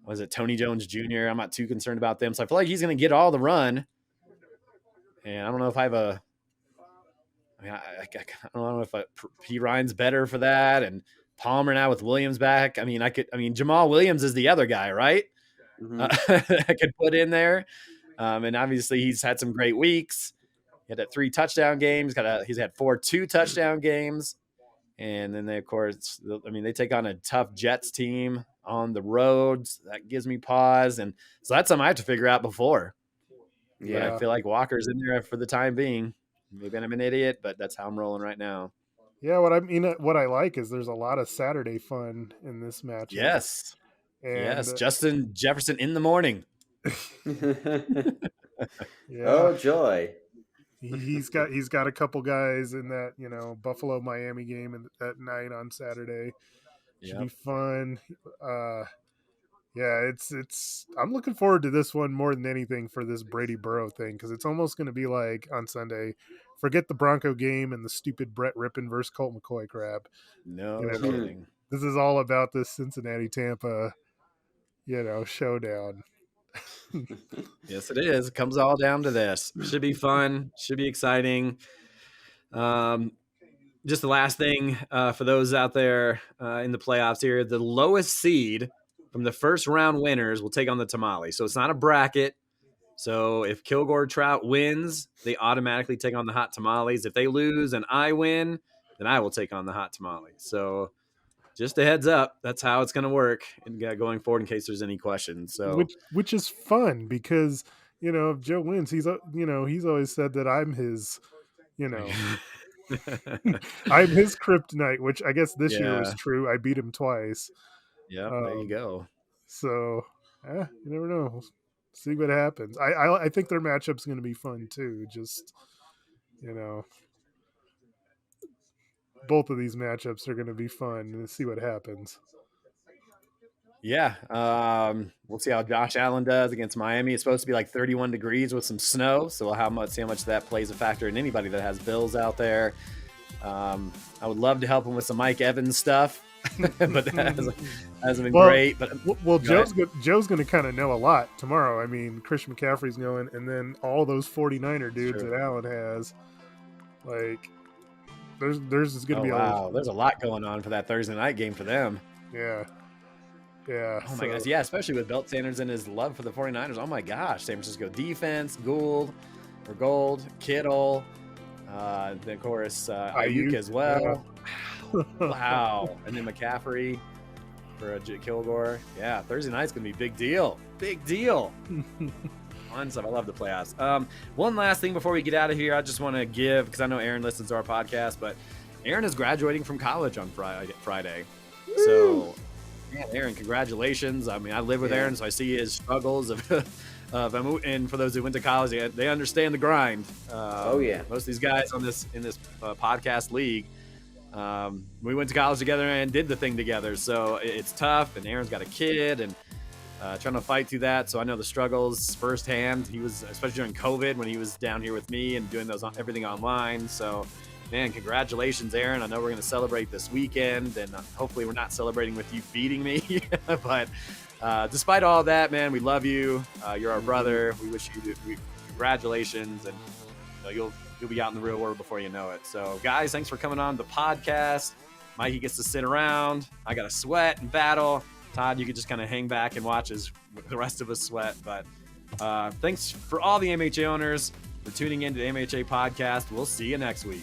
was it Tony Jones Jr. I'm not too concerned about them, so I feel like he's going to get all the run. And I don't know if I have a. I don't know if P. Ryan's better for that, and Palmer now with Williams back. Jamal Williams is the other guy, right? I could put in there, and obviously he's had some great weeks. He had 3 touchdown games. He's had 4 2-touchdown games, and then they take on a tough Jets team on the roads. That gives me pause, and so that's something I have to figure out before. Yeah, but I feel like Walker's in there for the time being. Maybe I'm an idiot, but that's how I'm rolling right now. Yeah, what I like is there's a lot of Saturday fun in this matchup. Yes. Justin Jefferson in the morning. Oh joy. He's got a couple guys in that, Buffalo Miami game at night on Saturday. Should be fun. I'm looking forward to this one more than anything for this Brady Burrow thing, because it's almost going to be like on Sunday, forget the Bronco game and the stupid Brett Rippon versus Colt McCoy crap. No kidding. This is all about this Cincinnati-Tampa, showdown. Yes, it is. It comes all down to this. Should be fun. Should be exciting. Just the last thing for those out there in the playoffs here, the lowest seed from the first round winners will take on the Tamale. So it's not a bracket. So if Kilgore Trout wins, they automatically take on the Hot Tamales. If they lose and I win, then I will take on the Hot Tamales. So just a heads up. That's how it's going to work and going forward in case there's any questions. So which is fun because if Joe wins, he's always said that I'm his, I'm his kryptonite, which I guess this year was Yeah. true. I beat him twice. Yeah, there you go. So you never know. See what happens. I think their matchup's going to be fun too. Just both of these matchups are going to be fun, and see what happens. Yeah, we'll see how Josh Allen does against Miami. It's supposed to be like 31 degrees with some snow, so we'll see how much that plays a factor in anybody that has Bills out there. I would love to help him with some Mike Evans stuff, but that hasn't been great. But Joe's going to kind of know a lot tomorrow. I mean, Christian McCaffrey's going, and then all those 49er dudes that Allen has, like, there's going to be there's a lot going on for that Thursday night game for them. Yeah. Yeah. Oh my gosh. Yeah, especially with Belt Sanders and his love for the 49ers. Oh my gosh. San Francisco defense, Gould, Kittle, then of course Ayuk as well. Yeah. Wow. And then McCaffrey for Kilgore. Yeah, Thursday night's gonna be big deal. Big deal. Fun stuff. I love the playoffs. One last thing before we get out of here, I just want to give, because I know Aaron listens to our podcast, but Aaron is graduating from college on Friday. So yeah, Aaron, congratulations. I mean, I live with Aaron, so I see his struggles and for those who went to college, they understand the grind. Most of these guys in this podcast league, we went to college together and did the thing together. So it's tough, and Aaron's got a kid and trying to fight through that. So I know the struggles firsthand. He was, especially during COVID, when he was down here with me and doing everything online. So man, congratulations, Aaron. I know we're going to celebrate this weekend, and hopefully we're not celebrating with you beating me. But despite all that, man, we love you. You're our brother. We wish you congratulations, and you'll be out in the real world before you know it. So, guys, thanks for coming on the podcast. Mikey gets to sit around. I got to sweat and battle. Todd, you could just kind of hang back and watch as the rest of us sweat. But thanks for all the MHA owners for tuning in to the MHA podcast. We'll see you next week.